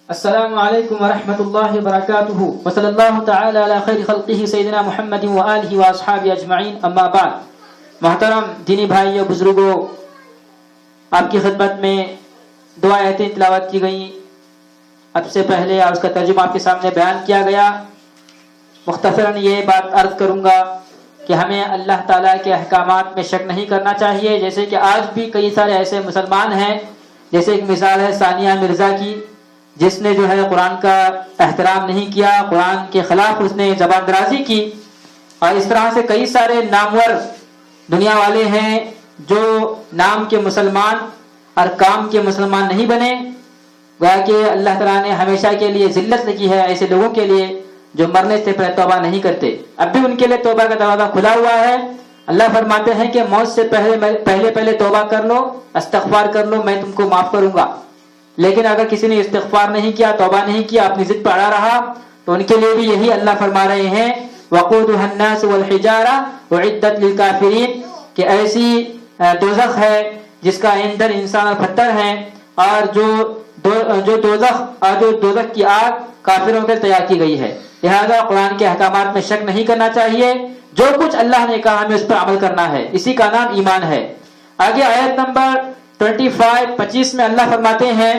السلام علیکم ورحمۃ اللہ وبرکاتہ وصلی اللہ تعالی علی خیر خلقہ سیدنا محمد وآلہ واصحابہ اجمعین، اما بعد۔ محترم دینی بھائیوں، بزرگوں، آپ کی خدمت میں دو آیتیں تلاوت کی گئیں اب سے پہلے، اور اس کا ترجمہ آپ کے سامنے بیان کیا گیا۔ مختصراً یہ بات عرض کروں گا کہ ہمیں اللہ تعالیٰ کے احکامات میں شک نہیں کرنا چاہیے، جیسے کہ آج بھی کئی سارے ایسے مسلمان ہیں، جیسے ایک مثال ہے ثانیہ مرزا کی، جس نے جو ہے قرآن کا احترام نہیں کیا، قرآن کے خلاف اس نے زبان درازی کی، اور اس طرح سے کئی سارے نامور دنیا والے ہیں جو نام کے مسلمان اور کام کے مسلمان نہیں بنے۔ گویا کہ اللہ تعالیٰ نے ہمیشہ کے لیے ذلت لگی ہے ایسے لوگوں کے لیے جو مرنے سے پہلے توبہ نہیں کرتے۔ اب بھی ان کے لیے توبہ کا دروازہ کھلا ہوا ہے۔ اللہ فرماتے ہیں کہ موت سے پہلے توبہ کر لو، استغفار کر لو، میں تم کو معاف کروں گا۔ لیکن اگر کسی نے استغفار نہیں کیا، توبہ نہیں کیا، اپنی ضد پر اڑا رہا، تو ان کے لیے بھی یہی اللہ فرما رہے ہیں وقودها الناس والحجارہ اعدت للکافرین، کہ ایسی دوزخ ہے جس کا ایندھن انسان اور پتھر ہیں، اور جو دوزخ کی آگ کافروں کے تیار کی گئی ہے۔ لہذا قرآن کے احکامات میں شک نہیں کرنا چاہیے، جو کچھ اللہ نے کہا ہمیں اس پر عمل کرنا ہے، اسی کا نام ایمان ہے۔ آگے آیت نمبر 25 میں اللہ فرماتے ہیں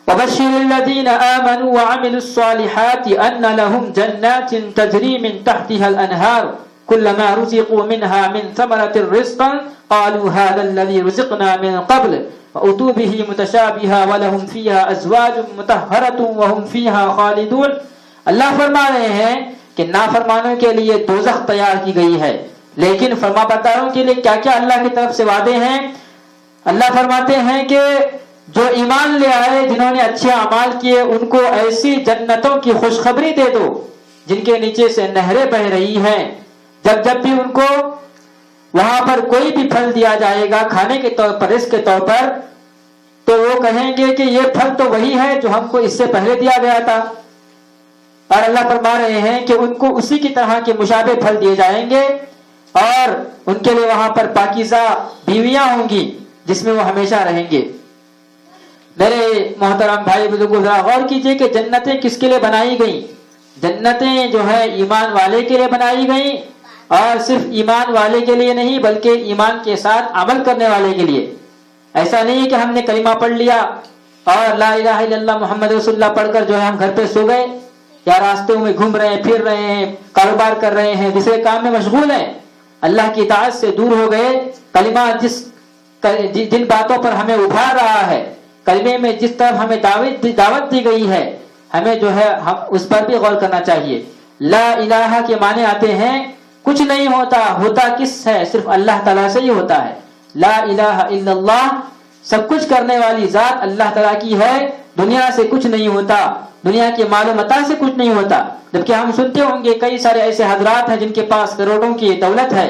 وَبَشِّرِ الَّذِينَ آمَنُوا وَعَمِلُوا الصَّالِحَاتِ أَنَّ لَهُمْ جَنَّاتٍ تَجْرِي مِن تَحْتِهَا الْأَنْهَارُ كُلَّمَا رُزِقُوا مِنْهَا مِن ثَمَرَةٍ رِزْقًا قَالُوا هَذَا الَّذِي رُزِقْنَا مِن قَبْلُ وَأُتُوا بِهِ مُتَشَابِهًا وَلَهُمْ فِيهَا أَزْوَاجٌ مُطَهَّرَةٌ وَهُمْ فِيهَا خَالِدُونَ۔ اللہ فرما رہے ہیں کہ نافرمانوں کے لیے دوزخ تیار کی گئی ہے، لیکن فرمانبرداروں کے لیے کیا کیا اللہ کی طرف سے وعدے ہیں۔ اللہ فرماتے ہیں کہ جو ایمان لے آئے، جنہوں نے اچھے اعمال کیے، ان کو ایسی جنتوں کی خوشخبری دے دو جن کے نیچے سے نہریں بہ رہی ہیں۔ جب بھی ان کو وہاں پر کوئی بھی پھل دیا جائے گا کھانے کے طور پر، رزق کے طور پر، تو وہ کہیں گے کہ یہ پھل تو وہی ہے جو ہم کو اس سے پہلے دیا گیا تھا۔ اور اللہ فرما رہے ہیں کہ ان کو اسی کی طرح کے مشابہ پھل دیے جائیں گے، اور ان کے لیے وہاں پر پاکیزہ بیویاں ہوں گی جس میں وہ ہمیشہ رہیں گے۔ میرے محترم بھائی بزرگوں، ذرا غور کیجئے کہ جنتیں کس کے لیے بنائی گئیں۔ جنتیں جو ہے ایمان والے کے لیے بنائی گئیں، اور صرف ایمان والے کے لیے نہیں بلکہ ایمان کے ساتھ عمل کرنے والے کے لیے۔ ایسا نہیں کہ ہم نے کلمہ پڑھ لیا اور لا الہ الا اللہ محمد رسول اللہ پڑھ کر جو ہے ہم گھر پہ سو گئے، یا راستوں میں گھوم رہے ہیں، پھر رہے ہیں، کاروبار کر رہے ہیں، دوسرے کام میں مشغول ہیں، اللہ کی اطاعت سے دور ہو گئے۔ کلمہ جن باتوں پر ہمیں ابھار رہا ہے، کلمے میں جس طرح ہمیں دعوت دی گئی ہے، ہمیں جو ہے ہم اس پر بھی غور کرنا چاہیے۔ لا الہ کے معنی آتے ہیں کچھ نہیں ہوتا، ہوتا کس ہے؟ صرف اللہ تعالیٰ سے ہی ہوتا ہے۔ لا الہ الا اللہ، سب کچھ کرنے والی ذات اللہ تعالیٰ کی ہے، دنیا سے کچھ نہیں ہوتا، دنیا کے مال و متاع سے کچھ نہیں ہوتا۔ جبکہ ہم سنتے ہوں گے کئی سارے ایسے حضرات ہیں جن کے پاس کروڑوں کی دولت ہے،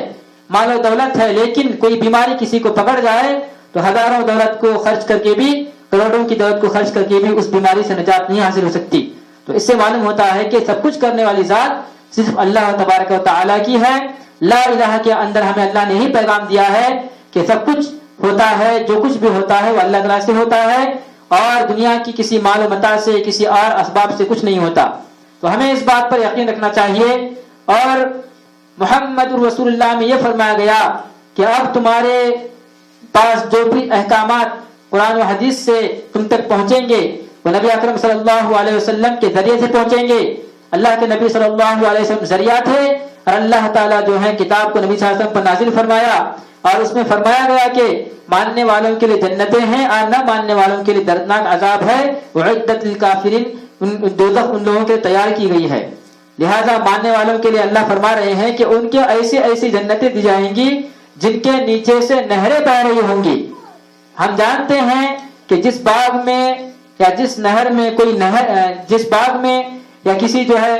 مال و دولت ہے، لیکن کوئی بیماری کسی کو پکڑ جائے تو ہزاروں دولت کو خرچ کر کے بھی، کروڑوں کی دولت کو خرچ کر کے بھی اس بیماری سے نجات نہیں حاصل ہو سکتی۔ تو اس سے معلوم ہوتا ہے کہ سب کچھ کرنے والی ذات صرف اللہ تبارک و تعالیٰ کی ہے۔ لا الہ کے اندر ہمیں اللہ نے یہی پیغام دیا ہے کہ سب کچھ ہوتا ہے، جو کچھ بھی ہوتا ہے وہ اللہ تعالیٰ سے ہوتا ہے، اور دنیا کی کسی مال و متاع سے، کسی اور اسباب سے کچھ نہیں ہوتا۔ تو ہمیں اس بات پر یقین رکھنا چاہیے۔ اور محمد رسول اللہ میں یہ فرمایا گیا کہ اب تمہارے پاس جو بھی احکامات قرآن و حدیث سے تم تک پہنچیں گے وہ نبی اکرم صلی اللہ علیہ وسلم کے ذریعے سے پہنچیں گے۔ اللہ کے نبی صلی اللہ علیہ وسلم ذریعہ تھے، اور اللہ تعالیٰ جو ہے کتاب کو نبی صلی اللہ علیہ وسلم پر نازل فرمایا، اور اس میں فرمایا گیا کہ ماننے والوں کے لیے جنتیں ہیں، اور نہ ماننے والوں کے لیے دردناک عذاب ہے۔ وعدت للکافرین، دوزخ ان لوگوں کے تیار کی گئی ہے۔ لہذا ماننے والوں کے لیے اللہ فرما رہے ہیں کہ ان کے ایسی جنتیں دی جائیں گی جن کے نیچے سے نہریں بہ رہی ہوں گی۔ ہم جانتے ہیں کہ جس باغ میں یا جس نہر میں جس باغ میں یا کسی جو ہے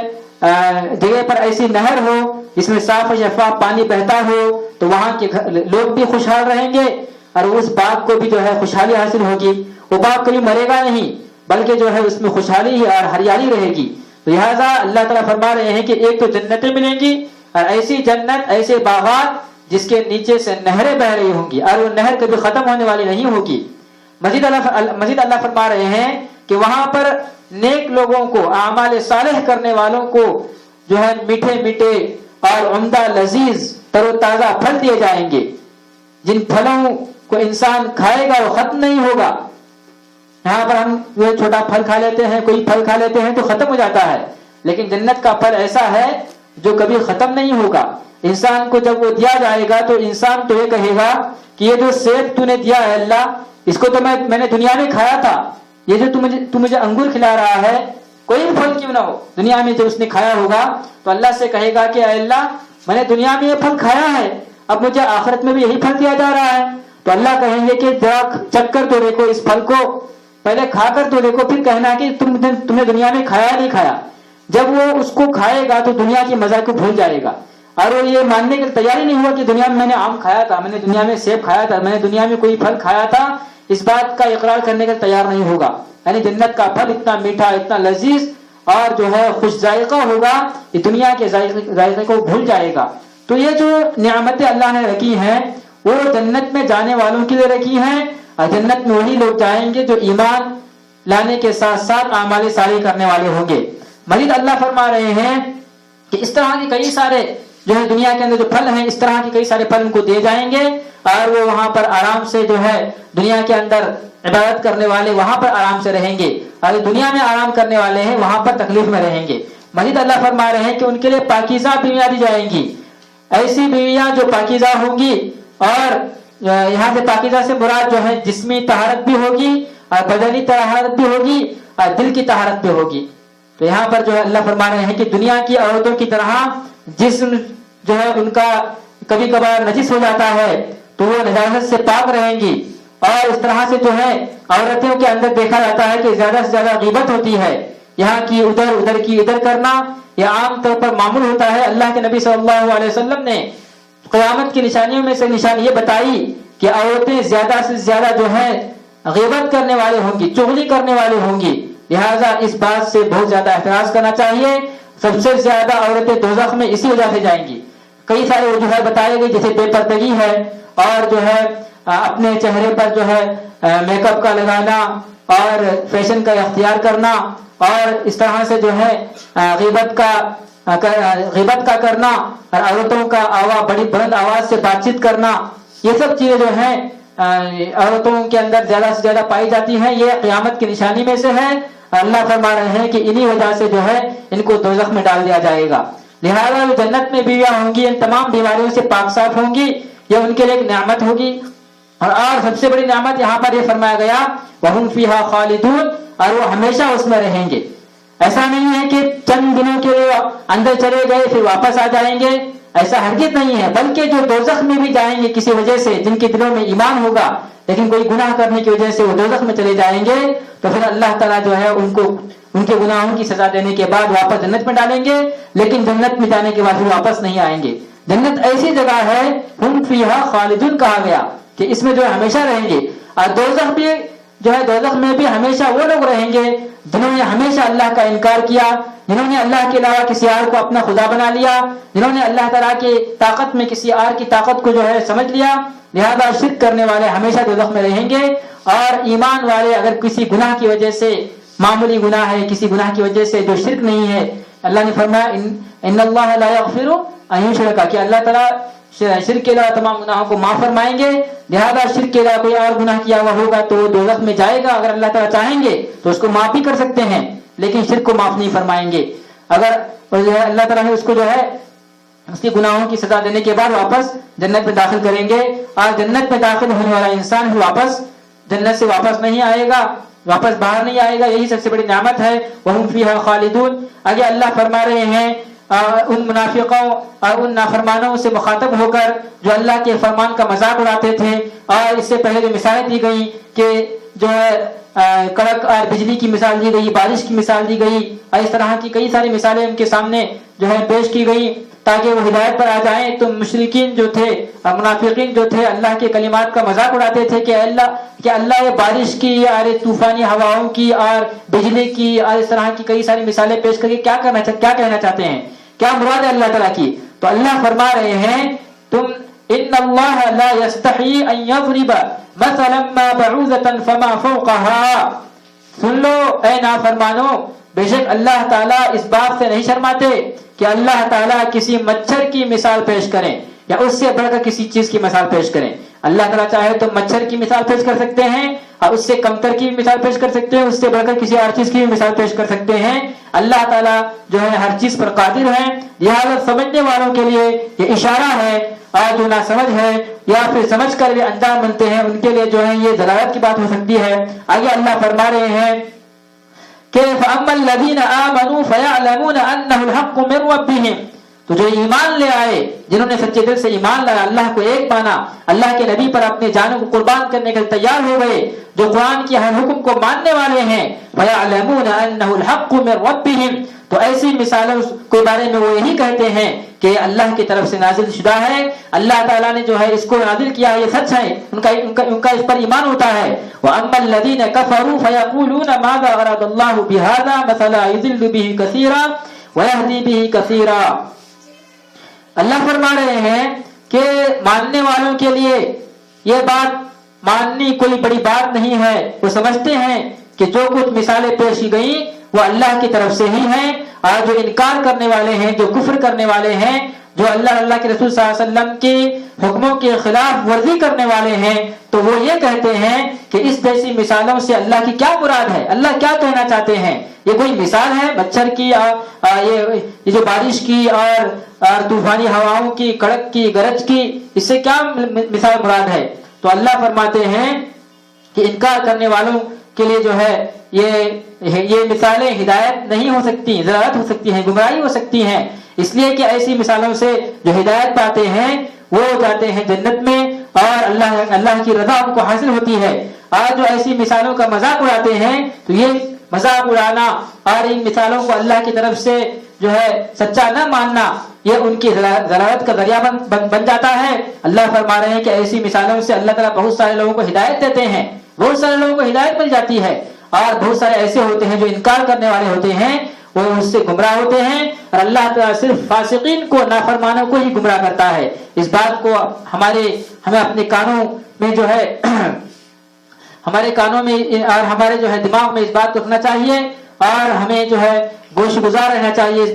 جگہ پر ایسی نہر ہو جس میں صاف و شفاف پانی بہتا ہو، تو وہاں کے لوگ بھی خوشحال رہیں گے، اور اس باغ کو بھی جو ہے خوشحالی حاصل ہوگی۔ وہ باغ کبھی مرے گا نہیں، بلکہ جو ہے اس میں خوشحالی اور ہریالی رہے گی۔ لہٰذا اللہ تعالیٰ فرما رہے ہیں کہ ایک تو جنتیں ملیں گی، اور ایسی جنت، ایسے باغات جس کے نیچے سے نہریں بہ رہی ہوں گی، اور وہ نہر کبھی ختم ہونے والی نہیں ہوگی۔ مزید اللہ فرما رہے ہیں کہ وہاں پر نیک لوگوں کو، اعمال صالح کرنے والوں کو جو ہے میٹھے میٹھے اور عمدہ لذیذ تر و تازہ پھل دیے جائیں گے، جن پھلوں کو انسان کھائے گا وہ ختم نہیں ہوگا۔ یہاں پر ہم جو چھوٹا پھل کھا لیتے ہیں، کوئی پھل کھا لیتے ہیں تو ختم ہو جاتا ہے، لیکن جنت کا پھل ایسا ہے جو کبھی ختم نہیں ہوگا۔ انسان کو جب وہ دیا جائے گا تو انسان تو یہ کہے گا کہ یہ جو سیب تو نے دیا ہے اللہ، اس کو تو میں نے دنیا میں کھایا تھا، یہ جو تو مجھے انگور کھلا رہا ہے، کوئی بھی پھل کیوں نہ ہو، دنیا میں جب اس نے کھایا ہوگا تو اللہ سے کہے گا کہ اے اللہ میں نے دنیا میں یہ پھل کھایا ہے، اب مجھے آخرت میں بھی یہی پھل دیا جا رہا ہے۔ تو اللہ کہیں گے کہ ذرا چکھ کر تو دیکھو اس پھل کو، پہلے کھا کر تو دیکھو، پھر کہنا کہ تم نے دنیا میں کھایا نہیں کھایا۔ جب وہ اس کو کھائے گا تو دنیا کی مزہ کو بھول جائے گا، اور وہ یہ ماننے کے تیار ہی نہیں ہوا کہ دنیا میں نے آم کھایا تھا، میں نے دنیا میں سیب کھایا تھا، میں نے دنیا میں کوئی پھل کھایا تھا، اس بات کا اقرار کرنے کا تیار نہیں ہوگا۔ یعنی جنت کا پھل اتنا میٹھا، اتنا لذیذ اور جو ہے خوش ذائقہ ہوگا، یہ دنیا کے ذائقے کو بھول جائے گا۔ تو یہ جو نعمتیں اللہ نے رکھی ہیں وہ جنت میں جانے والوں کے لیے رکھی ہیں، اور جنت میں وہی لوگ جائیں گے جو ایمان لانے کے ساتھ ساتھ اعمال صالح کرنے والے ہوں گے۔ مزید اللہ فرما رہے ہیں کہ اس طرح کے کئی سارے جو ہے دنیا کے اندر جو پھل ہیں، اس طرح کے کئی سارے پھل ان کو دیے جائیں گے، اور وہ وہاں پر آرام سے جو ہے دنیا کے اندر عبادت کرنے والے وہاں پر آرام سے رہیں گے، اور دنیا میں آرام کرنے والے ہیں وہاں پر تکلیف میں رہیں گے۔ مزید اللہ فرما رہے ہیں کہ ان کے لیے پاکیزہ بیویاں دی جائیں گی، ایسی بیویاں جو پاکیزہ ہوں گی، اور یہاں سے پاکیزہ سے مراد جو ہے جسمی طہارت بھی ہوگی اور بدنی طہارت بھی ہوگی اور دل کی طہارت بھی ہوگی۔ تو یہاں پر جو ہے اللہ فرما رہے ہیں کہ دنیا کی عورتوں کی طرح جسم جو ہے ان کا کبھی کبھار نجس ہو جاتا ہے تو وہ نجاست سے پاک رہیں گی، اور اس طرح سے جو ہے عورتوں کے اندر دیکھا جاتا ہے کہ زیادہ سے زیادہ غیبت ہوتی ہے، یہاں کی ادھر، ادھر کی ادھر کرنا، یہ عام طور پر معمول ہوتا ہے۔ اللہ کے نبی صلی اللہ علیہ وسلم نے قیامت کی نشانیوں میں سے نشانی یہ بتائی کہ عورتیں زیادہ سے زیادہ جو ہے غیبت کرنے والے ہوں گی، چغلی کرنے والے ہوں گی، لہٰذا اس بات سے بہت زیادہ احتراز کرنا چاہیے۔ سب سے زیادہ عورتیں دوزخ میں اسی وجہ سے جائیں گی۔ کئی سارے وجوہات بتائے گئے، جیسے بے پردگی ہے، اور جو ہے اپنے چہرے پر جو ہے میک اپ کا لگانا اور فیشن کا اختیار کرنا، اور اس طرح سے جو ہے غیبت کا کرنا، اور عورتوں کا بڑی بلند آواز سے بات چیت کرنا، یہ سب چیزیں جو ہیں عورتوں کے اندر زیادہ سے زیادہ پائی جاتی ہیں، یہ قیامت کی نشانی میں سے ہے۔ اللہ فرما رہے ہیں کہ انہی وجہ سے جو ہے ان کو دوزخ میں ڈال دیا جائے گا، لہذا وہ جنت میں بیویاں ہوں گی ان تمام بیماریوں سے پاک صاف ہوں گی، یہ ان کے لیے ایک نعمت ہوگی۔ اور سب سے بڑی نعمت یہاں پر یہ فرمایا گیا وَهُمْ فِيهَا خَالِدُونَ، اور وہ ہمیشہ اس میں رہیں گے۔ ایسا نہیں ہے کہ چند دنوں کے لیے اندر چلے گئے پھر واپس آ جائیں گے، ایسا ہرگز نہیں ہے، بلکہ جو دوزخ میں بھی جائیں گے کسی وجہ سے، جن کے دلوں میں ایمان ہوگا لیکن کوئی گناہ کرنے کی وجہ سے وہ دوزخ میں چلے جائیں گے، تو پھر اللہ تعالیٰ جو ہے ان کو ان کے گناہوں کی سزا دینے کے بعد واپس جنت میں ڈالیں گے، لیکن جنت میں جانے کے بعد پھر واپس نہیں آئیں گے۔ جنت ایسی جگہ ہے ہم فیہا خالدون کہا گیا کہ اس میں جو ہے ہمیشہ رہیں گے، اور دوزخ بھی جو ہے دوزخ میں بھی ہمیشہ وہ لوگ رہیں گے جنہوں نے ہمیشہ اللہ کا انکار کیا، جنہوں نے اللہ کے علاوہ کسی اور کو اپنا خدا بنا لیا، جنہوں نے اللہ تعالیٰ کی طاقت میں کسی اور کی طاقت کو جو ہے سمجھ لیا، لہذا شرک کرنے والے ہمیشہ دوزخ میں رہیں گے۔ اور ایمان والے اگر کسی گناہ کی وجہ سے، معمولی گناہ ہے، کسی گناہ کی وجہ سے جو شرک نہیں ہے، اللہ نے فرمایا ان اللہ لا یغفر ان یشرک، کہ اللہ تعالیٰ شرک کے علاوہ تمام گناہوں کو معاف فرمائیں گے، لہذا شرک کے علاوہ کوئی اور گناہ کیا ہوا ہوگا تو وہ دوزخ میں جائے گا، اگر اللہ تعالیٰ چاہیں گے تو اس کو معاف بھی کر سکتے ہیں، لیکن شرک کو معاف نہیں فرمائیں گے۔ اگر اللہ تعالیٰ نے اس کو جو ہے اس کی گناہوں کی سزا دینے کے بعد واپس جنت میں داخل کریں گے، اور جنت میں داخل ہونے والا انسان واپس جنت سے واپس نہیں آئے گا، واپس باہر نہیں آئے گا، یہی سب سے بڑی نعمت ہے۔ وَهُمْ فِيهَا خَالِدُونَ۔ آگے اللہ فرما رہے ہیں ان منافقوں اور ان نافرمانوں سے مخاطب ہو کر جو اللہ کے فرمان کا مذاق اڑاتے تھے، اور اس سے پہلے جو مثالیں دی گئی کہ جو ہے کڑک اور بجلی کی مثال دی گئی، بارش کی مثال دی گئی، اور اس طرح کی کئی ساری مثالیں ان کے سامنے جو ہے پیش کی گئی تاکہ وہ ہدایت پر آ جائیں۔ تو مشرکین جو تھے اور منافقین جو تھے اللہ کے کلمات کا مذاق اڑاتے تھے کہ اللہ یہ بارش کی اور طوفانی ہواؤں کی اور بجلی کی اور اس طرح کی کئی ساری مثالیں پیش کر کے کیا کہنا چاہتے ہیں، کیا مراد ہے اللہ تعالیٰ کی؟ تو اللہ فرما رہے ہیں تم ان اللہ لا یستحی ان یضرب مثلا ما بعوضة فما فوقها، سن لو اے نافرمانو، بے شک اللہ تعالیٰ اس بات سے نہیں شرماتے کہ اللہ تعالیٰ کسی مچھر کی مثال پیش کریں یا اس سے بڑھ کر کسی چیز کی مثال پیش کریں۔ اللہ تعالیٰ چاہے تو مچھر کی مثال پیش کر سکتے ہیں اور اس سے کمتر کی بھی مثال پیش کر سکتے ہیں، اس سے بڑھ کر کسی اور چیز کی بھی مثال پیش کر سکتے ہیں۔ اللہ تعالیٰ جو ہے ہر چیز پر قادر ہے، لہٰذا سمجھنے والوں کے لیے یہ اشارہ ہے، اور جو نہ سمجھ ہے یا پھر سمجھ کر بھی انجان بنتے ہیں ان کے لیے جو ہے یہ دلالت کی بات ہو سکتی ہے۔ آگے اللہ فرما رہے ہیں کہ فَأَمَّا الَّذِينَ آمَنُوا فَيَعْلَمُونَ أَنَّهُ الْحَقُّ مِنْ رَبِّهِمْ، تو جو ایمان لے آئے، جنہوں نے سچے دل سے ایمان لایا، اللہ کو ایک مانا، اللہ کے نبی پر اپنے جانوں کو قربان کرنے کے لیے تیار ہو گئے، جو قرآن کے ہر حکم کو ماننے والے ہیں، فَيَعْلَمُونَ أَنَّهُ الْحَقُّ مِنْ رَبِّهِمْ، تو ایسی مثالوں کے بارے میں وہ یہی کہتے ہیں کہ اللہ کی طرف سے نازل شدہ ہے، اللہ تعالیٰ نے جو ہے اس کو نازل کیا ہے، یہ سچ ہے، ان کا اس پر ایمان ہوتا ہے۔ وَأَمَّا الَّذِينَ كَفَرُوا فَيَقُولُونَ مَاذَا أَرَادَ اللَّهُ بِهَذَا مَثَلًا يُضِلُّ بِهِ كَثِيرًا وَيَهْدِي بِهِ كَثِيرًا۔ اللہ فرما رہے ہیں کہ ماننے والوں کے لیے یہ بات ماننی کوئی بڑی بات نہیں ہے، وہ سمجھتے ہیں کہ جو کچھ مثالیں پیش کی گئیں وہ اللہ کی طرف سے ہی ہیں، اور جو انکار کرنے والے ہیں، جو کفر کرنے والے ہیں، جو اللہ کے رسول صلی اللہ علیہ وسلم کے حکموں کے خلاف ورزی کرنے والے ہیں، تو وہ یہ کہتے ہیں کہ اس جیسی مثالوں سے اللہ کی کیا مراد ہے، اللہ کیا کہنا چاہتے ہیں؟ یہ کوئی مثال ہے مچھر کی، یہ جو بارش کی اور طوفانی ہواؤں کی، کڑک کی، گرج کی، اس سے کیا مثال مراد ہے؟ تو اللہ فرماتے ہیں کہ انکار کرنے والوں کے لیے جو ہے یہ مثالیں ہدایت نہیں ہو سکتی، ضلالت ہو سکتی ہیں، گمراہی ہو سکتی ہیں، اس لیے کہ ایسی مثالوں سے جو ہدایت پاتے ہیں وہ جاتے ہیں جنت میں، اور اللہ کی رضا ان کو حاصل ہوتی ہے۔ اور جو ایسی مثالوں کا مذاق اڑاتے ہیں تو یہ مذاق اڑانا اور ان مثالوں کو اللہ کی طرف سے جو ہے سچا نہ ماننا، یہ ان کی ضلالت کا ذریعہ بن جاتا ہے۔ اللہ فرما رہے ہیں کہ ایسی مثالوں سے اللہ تعالیٰ بہت سارے لوگوں کو ہدایت دیتے ہیں، بہت سارے لوگوں کو ہدایت مل جاتی ہے، اور بہت سارے ایسے ہوتے ہیں جو انکار کرنے والے ہوتے ہیں، وہ اس سے گمراہ ہوتے ہیں، اور اللہ تعالیٰ صرف فاسقین کو، نافرمانوں کو ہی گمراہ کرتا ہے۔ اس بات کو ہمیں اپنے کانوں میں جو ہے ہمارے کانوں میں اور ہمارے جو ہے دماغ میں اس بات کو رکھنا چاہیے، اور ہمیں جو ہے گوش گزار رہنا چاہیے ان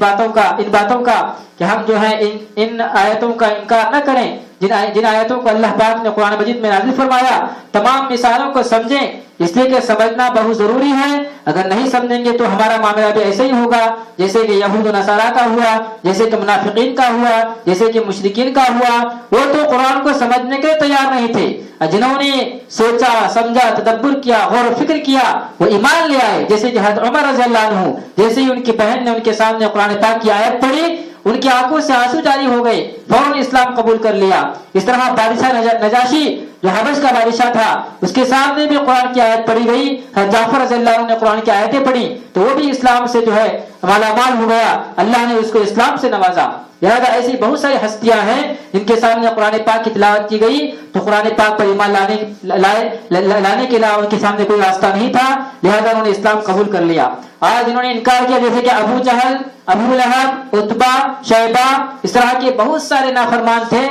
باتوں کا کہ ہم جو ہے ان آیتوں کا انکار نہ کریں، جن آیتوں کو اللہ پاک نے قرآن مجید میں نازل فرمایا، تمام مثالوں کو سمجھیں، اس لیے کہ سمجھنا بہت ضروری ہے۔ اگر نہیں سمجھیں گے تو ہمارا معاملہ بھی ایسے ہی ہوگا جیسے کہ یہود و نصارہ کا ہوا، جیسے کہ منافقین کا ہوا، جیسے کہ مشرکین کا ہوا۔ وہ تو قرآن کو سمجھنے کے تیار نہیں تھے، جنہوں نے سوچا، سمجھا، تدبر کیا، غور و فکر کیا، وہ ایمان لے آئے، جیسے کہ حضرت عمر رضی اللہ عنہ، جیسے ہی ان کی بہن نے ان کے سامنے قرآن پاک کی آیت پڑھی، ان کی آنکھوں سے آنسو جاری ہو گئے، فوراً اسلام قبول کر لیا۔ اس طرح بادشاہ نجاشی جو حبش کا بادشاہ تھا، اس کے سامنے بھی قرآن کی آیت پڑھی گئی، جعفر رضی اللہ عنہ نے قرآن کی آیتیں پڑھی تو وہ بھی اسلام سے جو ہے مالا مال ہو گیا، اللہ نے اس کو اسلام سے نوازا۔ لہذا ایسی بہت ساری ہستیاں ہیں جن کے سامنے قرآن پاک کی تلاوت کی گئی تو قرآن پاک پر ایمان لانے کے علاوہ ان کے سامنے کوئی راستہ نہیں تھا، لہذا انہوں نے اسلام قبول کر لیا۔ آج انہوں نے انکار کیا، جیسے کہ ابو جہل، ابو لہب، عتبہ، شیبہ، اس طرح کے بہت سارے نافرمان تھے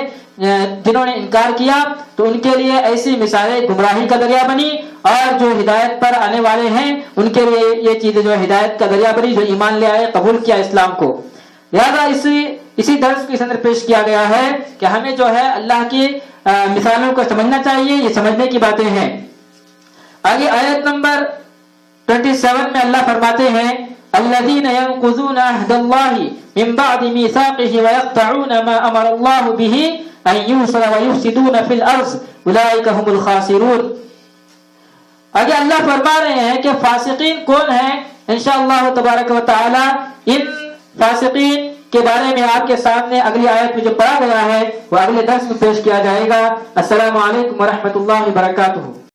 جنہوں نے انکار کیا، تو ان کے لیے ایسی مثالیں گمراہی کا ذریعہ بنی، اور جو ہدایت پر آنے والے ہیں ان کے لیے یہ چیزیں جو ہدایت کا ذریعہ بنی، جو ایمان لے آئے، قبول کیا اسلام کو۔ لہذا اسی درس کے اندر پیش کیا گیا ہے کہ ہمیں جو ہے اللہ کی مثالوں کو سمجھنا چاہیے، یہ سمجھنے کی باتیں ہیں۔ آگے آیت نمبر 27 میں اللہ فرماتے ہیں الذين ينقضون عهد الله من بعد ميثاقه ويقطعون ما امر الله به ان يوصل ويفسدون في الارض اولئك هم الخاسرون۔ آگے اللہ فرما رہے ہیں کہ فاسقین کون ہیں۔ انشاءاللہ تبارک و تعالی ان فاسقین کے بارے میں آپ کے سامنے اگلی آیت میں جو پڑھا گیا ہے وہ اگلے درس میں پیش کیا جائے گا۔ السلام علیکم ورحمۃ اللہ وبرکاتہ۔